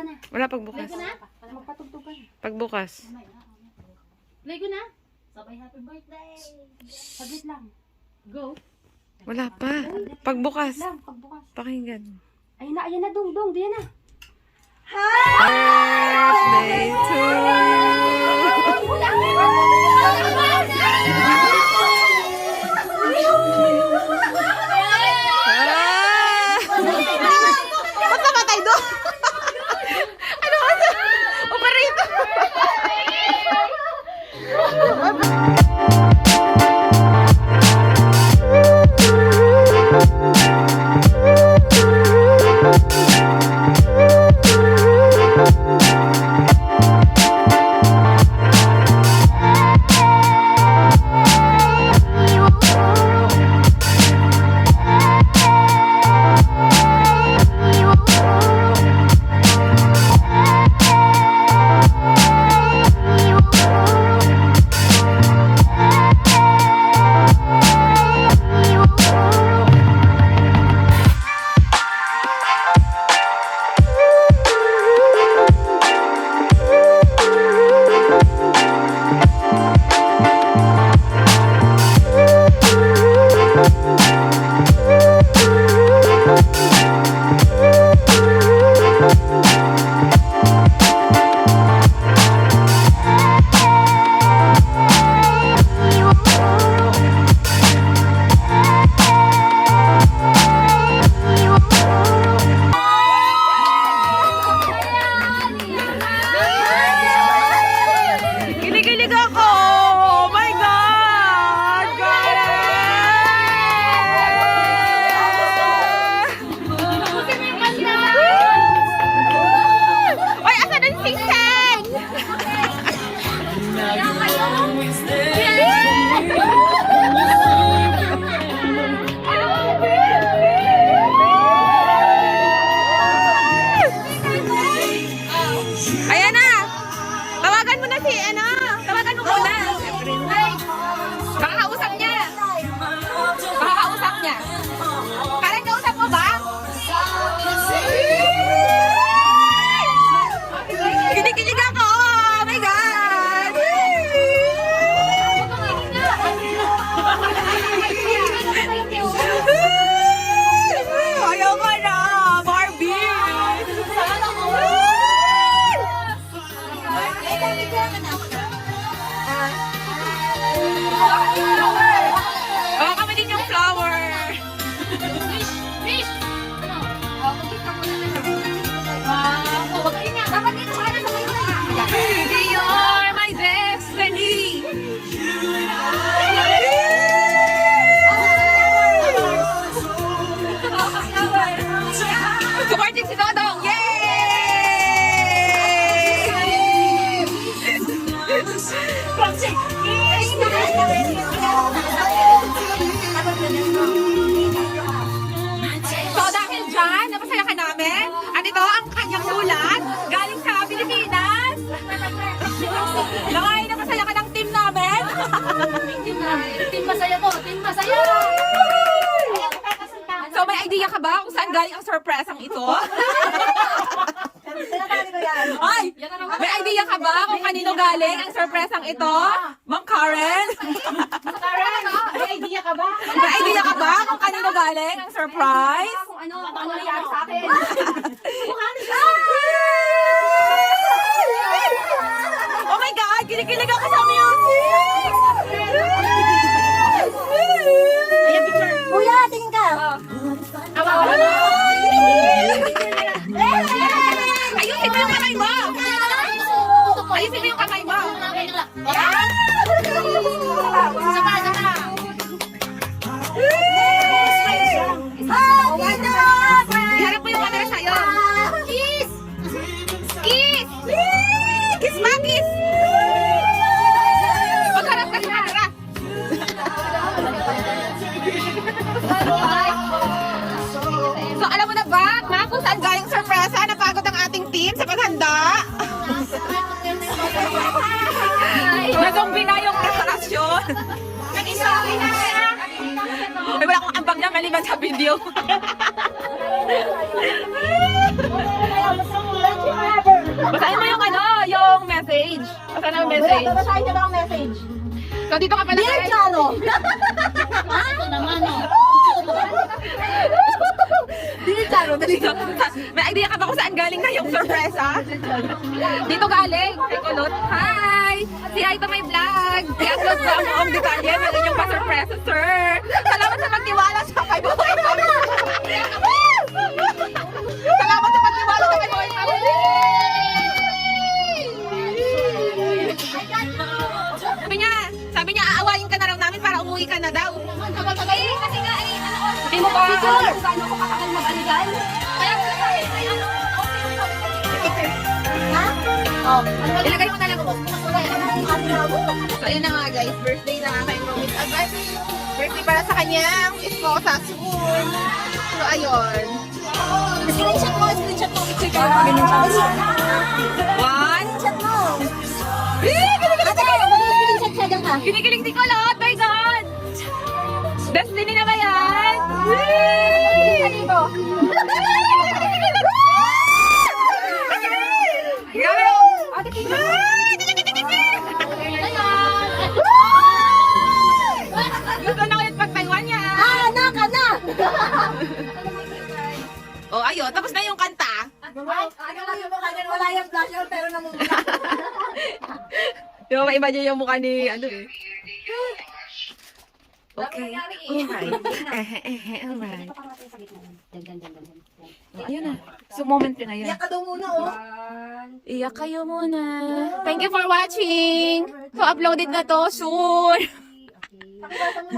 na. Wala pagbukas. Play ko na? Magpatugtog ka na. Pagbukas. Play ko na? Sabay happy birthday. Saglit lang. Go. Wala pa. Pagbukas. Lang, pagbukas. Pakinggan. Ayun na, dong, diyan na. Birthday to Ba't namatay doon? Ano ka na? Operator! Kinikilig ako! Oh my God! Ay, asa na yung sing-sang? Ayan na! Tawagan mo na si, tawagan mo muna. Makakausap niya. Makakausap niya. Karen, kausap mo ba? Kinikilig ako! Oh my God! Ayaw ko na! Barbie! Baka kami din yung flower. Fish! Ano? Pagkita mo na lang. Huwag kayo nga. Dapat dito ka na sa kayo na. You're my destiny. Supporting si Dodong! Yay! So dahil dyan, napasaya ka namin. At ito ang kanyang sulat galing sa Pilipinas. Nakay, napasaya ka ng team namin. Team masaya po. Team masaya. So may idea ka ba kung saan galing ang surpresang ito? Ay! May idea ka ba kung kanino galing ang surpresang ito? Mang Karen? Karen, may idea ka ba? May idea ka ba kung kanino galing ang surprise? Kung ano nangyari sa akin? Oh my God! Kinikilig ako sa music! Kuya, tingin ka. Ayusin mo yung kamay mo! Ayusin mo yung kamay mo! Sama. Iharap mo yung camera sa'yo! Kiss! Kiss! Kiss ma! Kiss! Magharap ka sa camera! So alam mo na ba, ma, kung saan galing sorpresa? Napagod ang ating team sa paghanda. Nazombie na yung preparasyon. Ay, wala akong ambag na maliban sa video. Basahin mo yung yung message. Basahin mo yung message. Babasahin niyo ba ang message? So, dito ka pala Dear Chano! Ito naman, oh. Dear Chano, Dito, may idea ka ba kung saan galing na yung sorpresa? Dito galing, kay Kulot. Hi! Si hi to my vlog! I-upload ko ang buong detalye ng inyong pa-sorpresa, sir! Salamat sa pagtiwala sa kay Buhay Family! Salamat sa pagtiwala sa kay Buhay Family! Sabi niya, aawayin ka na raw namin para umuwi ka na daw. Kasi nga, Hindi mo ba? Paano ko kakagal mag-aligal? Kaya ko sabi, may ano, Ha? Oh. Ilagay mo na lang. So, ayun na nga guys, birthday na kay Romit Agad. Birthday para sa kanyang esposa soon. So, ayun. Screenshot mo. Picture kayo. Ganun siya. One. Screenshot mo. Kinikilig Ate, mag-screenshot siya dyan ka. Kinikilig din ko lahat, my God! Destiny na ba yan? Dito. Grabe! Ate, tingnan. Gusto na ulit pag-Taiwan niya. Anak! Oh, ayun. Tapos na yung kanta. Wala yung flasher pero namumula. Di ba maiba niya yung mukha ni ano eh. Okay. Alright. Alright. Ayun na. So, moment yun na yun. Iyak ka daw muna, oh. Iyak kayo muna. Thank you for watching. So, uploaded na to soon. Pakibasa mo